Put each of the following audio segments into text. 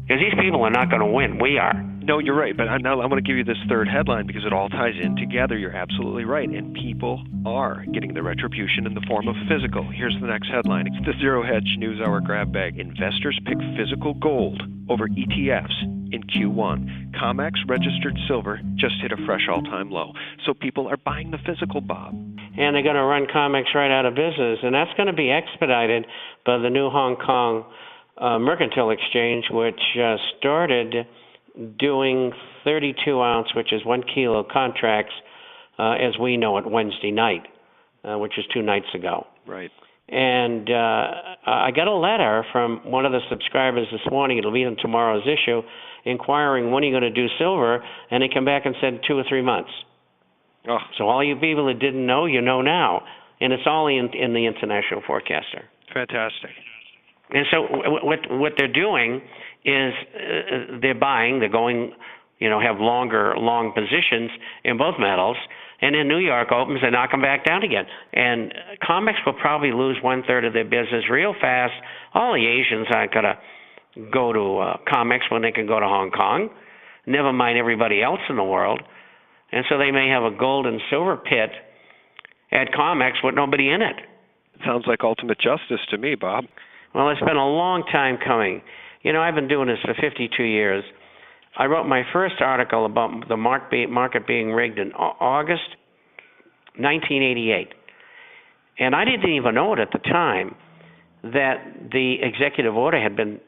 Because these people are not going to win. We are. No, you're right. But now I'm going to give you this third headline because it all ties in together. You're absolutely right. And people are getting the retribution in the form of physical. Here's the next headline. It's the Zero Hedge News Hour grab bag. Investors pick physical gold over ETFs in Q1. COMEX registered silver just hit a fresh all-time low. So people are buying the physical, Bob. And they're going to run COMEX right out of business. And that's going to be expedited by the new Hong Kong Mercantile Exchange, which started doing 32-ounce, which is 1 kilo contracts, as we know it, Wednesday night, which is 2 nights ago. Right. And I got a letter from one of the subscribers this morning. It'll be in tomorrow's issue, inquiring when are you going to do silver, and they come back and said 2 or 3 months. Oh. So all you people that didn't know, you know now, and it's all in the International Forecaster. Fantastic. And so what they're doing is they're buying, they're going, have long positions in both metals, and then New York opens, they knock them back down again. And COMEX will probably lose 1/3 of their business real fast. All the Asians aren't going to go to COMEX when they can go to Hong Kong, never mind everybody else in the world. And so they may have a gold and silver pit at COMEX with nobody in it. Sounds like ultimate justice to me, Bob. Well, it's been a long time coming. I've been doing this for 52 years. I wrote my first article about the market being rigged in August 1988. And I didn't even know it at the time that the executive order had been,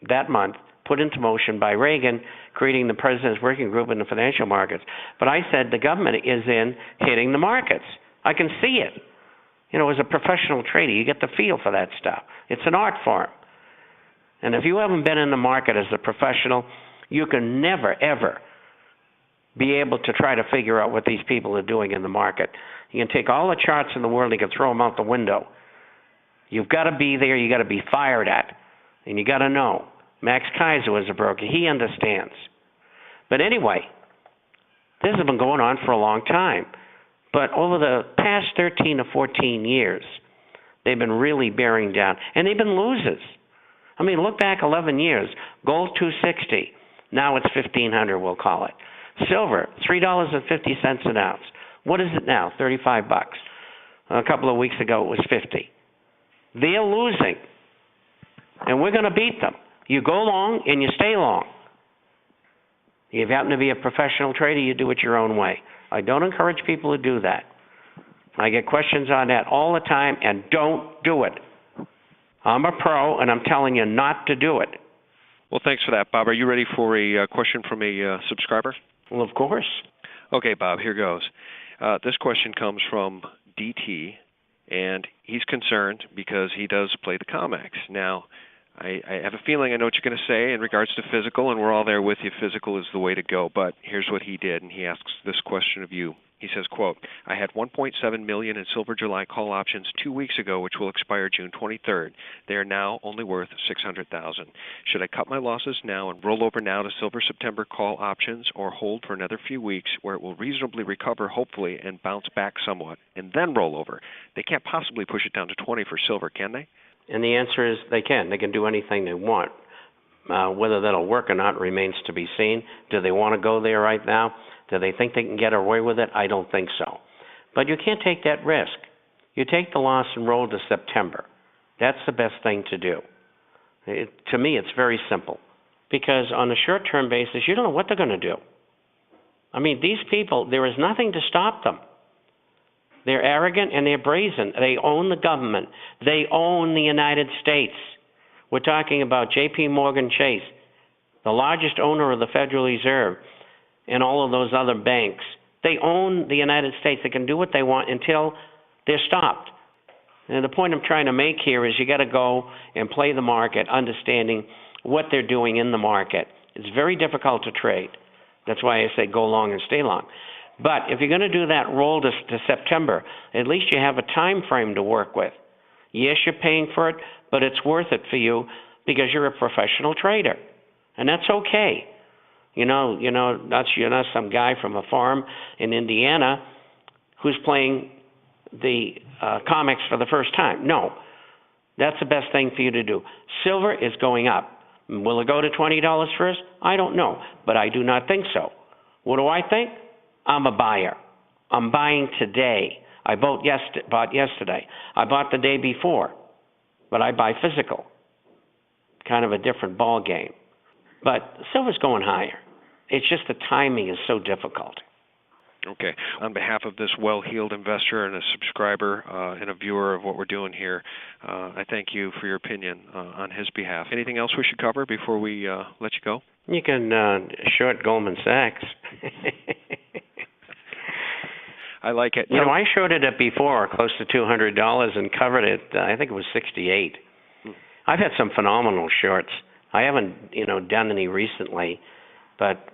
that month, put into motion by Reagan, creating the President's Working Group in the financial markets. But I said the government is in hitting the markets. I can see it. As a professional trader, you get the feel for that stuff. It's an art form. And if you haven't been in the market as a professional, you can never, ever be able to try to figure out what these people are doing in the market. You can take all the charts in the world, you can throw them out the window. You've got to be there, you've got to be fired at, and you got to know. Max Kaiser was a broker. He understands. But anyway, this has been going on for a long time. But over the past 13 to 14 years, they've been really bearing down. And they've been losers. I mean, look back 11 years. Gold, $260. Now it's $1,500, we'll call it. Silver, $3.50 an ounce. What is it now? $35. A couple of weeks ago, it was $50. They're losing. And we're going to beat them. You go long and you stay long. If you happen to be a professional trader, you do it your own way. I don't encourage people to do that. I get questions on that all the time, and don't do it. I'm a pro, and I'm telling you not to do it. Well, thanks for that, Bob. Are you ready for a question from a subscriber? Well, of course. Okay, Bob, here goes. This question comes from DT, and he's concerned because he does play the COMEX. Now, I have a feeling I know what you're going to say in regards to physical, and we're all there with you. Physical is the way to go. But here's what he did, and he asks this question of you. He says, quote, I had $1.7 million in Silver July call options 2 weeks ago, which will expire June 23rd. They are now only worth $600,000. Should I cut my losses now and roll over now to Silver September call options, or hold for another few weeks where it will reasonably recover, hopefully, and bounce back somewhat, and then roll over? They can't possibly push it down to 20 for silver, can they? And the answer is they can. They can do anything they want. Whether that'll work or not remains to be seen. Do they want to go there right now? Do they think they can get away with it? I don't think so. But you can't take that risk. You take the loss and roll to September. That's the best thing to do. To me, it's very simple. Because on a short-term basis, you don't know what they're going to do. I mean, these people, there is nothing to stop them. They're arrogant and they're brazen. They own the government. They own the United States. We're talking about J.P. Morgan Chase, the largest owner of the Federal Reserve, and all of those other banks. They own the United States. They can do what they want until they're stopped. And the point I'm trying to make here is you got to go and play the market, understanding what they're doing in the market. It's very difficult to trade. That's why I say go long and stay long. But if you're going to do that roll to September, at least you have a time frame to work with. Yes, you're paying for it, but it's worth it for you because you're a professional trader. And that's okay. You're not some guy from a farm in Indiana who's playing the COMEX for the first time. No, that's the best thing for you to do. Silver is going up. Will it go to $20 first? I don't know, but I do not think so. What do I think? I'm a buyer. I'm buying today. I bought yesterday. I bought the day before, but I buy physical. Kind of a different ball game. But silver's going higher. It's just the timing is so difficult. Okay. On behalf of this well-heeled investor and a subscriber and a viewer of what we're doing here, I thank you for your opinion on his behalf. Anything else we should cover before we let you go? You can short Goldman Sachs. I like it. You know, I shorted it before, close to $200, and covered it. I think it was 68. I've had some phenomenal shorts. I haven't, done any recently, but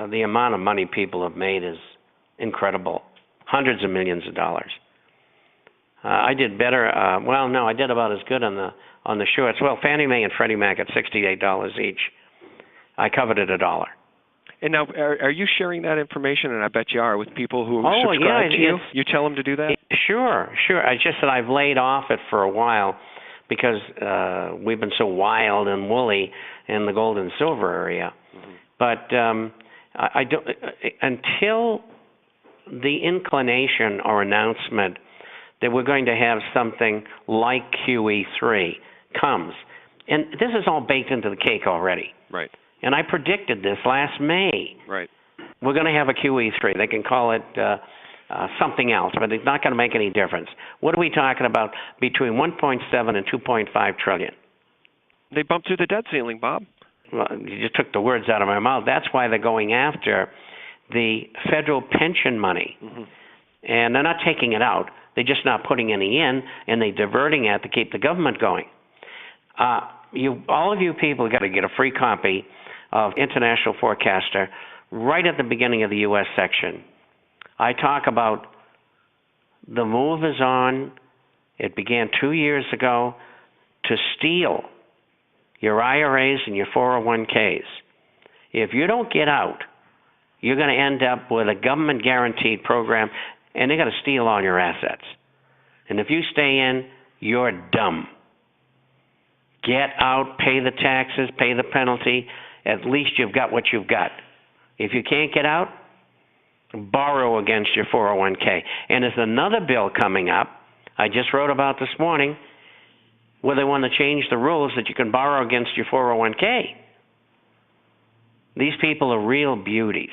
the amount of money people have made is incredible. Hundreds of millions of dollars. I did better. I did about as good on the shorts. Well, Fannie Mae and Freddie Mac at $68 each. I covered it $1. And now, are you sharing that information, and I bet you are, with people who subscribe to you? You tell them to do that? Sure. I just said I've laid off it for a while because we've been so wild and woolly in the gold and silver area. Mm-hmm. But I don't until the inclination or announcement that we're going to have something like QE3 comes. And this is all baked into the cake already. Right. And I predicted this last May. Right. We're going to have a QE3. They can call it something else, but it's not going to make any difference. What are we talking about? Between 1.7 and 2.5 trillion. They bumped through the debt ceiling, Bob. Well, you just took the words out of my mouth. That's why they're going after the federal pension money. Mm-hmm. And they're not taking it out. They're just not putting any in, and they're diverting it to keep the government going. All of you people got to get a free copy of International Forecaster right at the beginning of the U.S. section. I talk about the move is on. It began 2 years ago to steal your IRAs and your 401Ks. If you don't get out, you're going to end up with a government-guaranteed program, and they're going to steal all your assets. And if you stay in, you're dumb. Get out, pay the taxes, pay the penalty. At least you've got what you've got. If you can't get out, borrow against your 401K. And there's another bill coming up, I just wrote about this morning, where they want to change the rules that you can borrow against your 401K. These people are real beauties.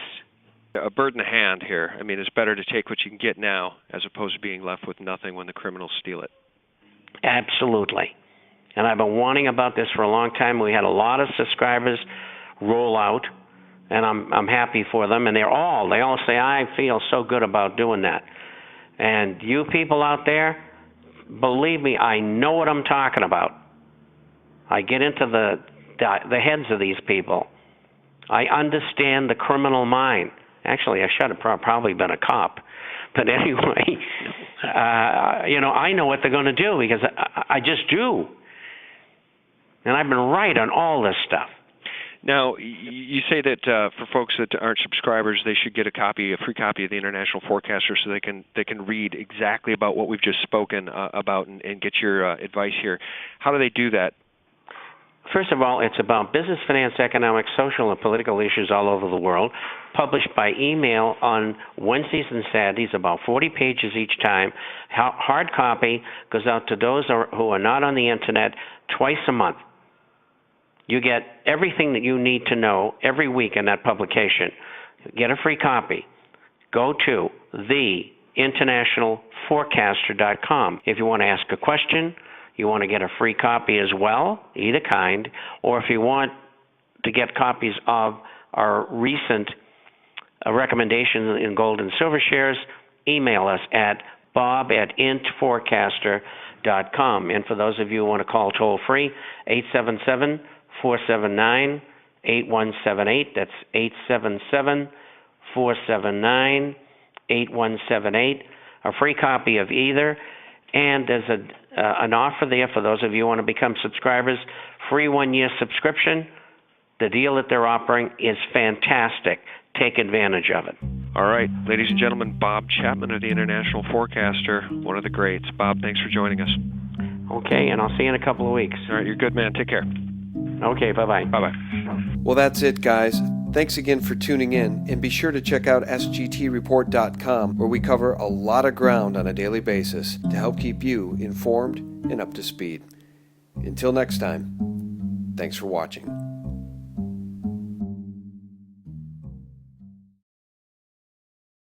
A bird in the hand here. I mean, it's better to take what you can get now as opposed to being left with nothing when the criminals steal it. Absolutely. And I've been warning about this for a long time. We had a lot of subscribers roll out, and I'm happy for them. And they all say, I feel so good about doing that. And you people out there, believe me, I know what I'm talking about. I get into the heads of these people. I understand the criminal mind. Actually, I should have probably been a cop. But anyway, I know what they're going to do because I just do. And I've been right on all this stuff. Now, you say that for folks that aren't subscribers, they should get a free copy of the International Forecaster, so they can read exactly about what we've just spoken about and get your advice here. How do they do that? First of all, it's about business, finance, economic, social, and political issues all over the world, published by email on Wednesdays and Saturdays, about 40 pages each time. Hard copy goes out to those who are not on the Internet twice a month. You get everything that you need to know every week in that publication. Get a free copy. Go to theinternationalforecaster.com. If you want to ask a question, you want to get a free copy as well, either kind, or if you want to get copies of our recent recommendations in gold and silver shares, email us at bob@intforecaster.com. And for those of you who want to call toll-free, 877-479-8178. That's 877-479-8178. A free copy of either. And there's an offer there for those of you who want to become subscribers. Free 1-year subscription. The deal that they're offering is fantastic. Take advantage of it. All right, ladies and gentlemen, Bob Chapman of the International Forecaster, one of the greats. Bob, thanks for joining us. Okay, and I'll see you in a couple of weeks. All right, you're good, man. Take care. Okay, bye-bye. Bye-bye. Well, that's it, guys. Thanks again for tuning in, and be sure to check out sgtreport.com, where we cover a lot of ground on a daily basis to help keep you informed and up to speed. Until next time, thanks for watching.